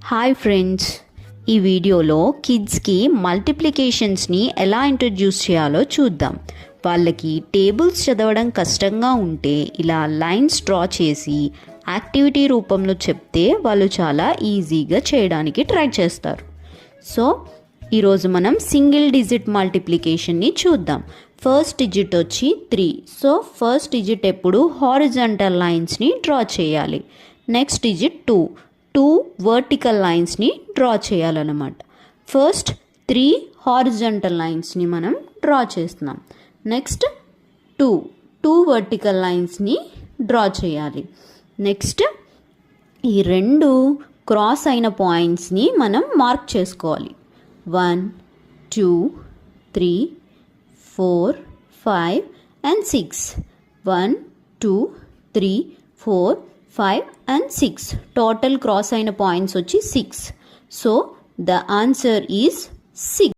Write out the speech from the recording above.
Hi friends, ఈ వీడియోలో కిడ్స్కి మల్టిప్లికేషన్స్ని ఎలా ఇంట్రడ్యూస్ చేయాలో చూద్దాం. వాళ్ళకి టేబుల్స్ చదవడం కష్టంగా ఉంటే ఇలా లైన్స్ డ్రా చేసి యాక్టివిటీ రూపంలో చెప్తే వాళ్ళు చాలా ఈజీగా చేయడానికి ట్రై చేస్తారు. సో ఈరోజు మనం సింగిల్ డిజిట్ మల్టిప్లికేషన్ని చూద్దాం. ఫస్ట్ డిజిట్ వచ్చి 3. సో ఫస్ట్ డిజిట్ ఎప్పుడు హారిజాంటల్ లైన్స్ని డ్రా చేయాలి. నెక్స్ట్ డిజిట్ 2 వర్టికల్ లైన్స్ని డ్రా చేయాలన్నమాట. ఫస్ట్ 3 హారిజాంటల్ లైన్స్ని మనం డ్రా చేస్తున్నాం. నెక్స్ట్ 2 వర్టికల్ లైన్స్ని డ్రా చేయాలి. నెక్స్ట్ ఈ 2 క్రాస్ అయిన పాయింట్స్ని మనం మార్క్ చేసుకోవాలి. 1 2 3 4 5 and 6. 1 2 3 4 5 and 6. Total cross అయిన పాయింట్స్ వచ్చి 6. So the answer is 6.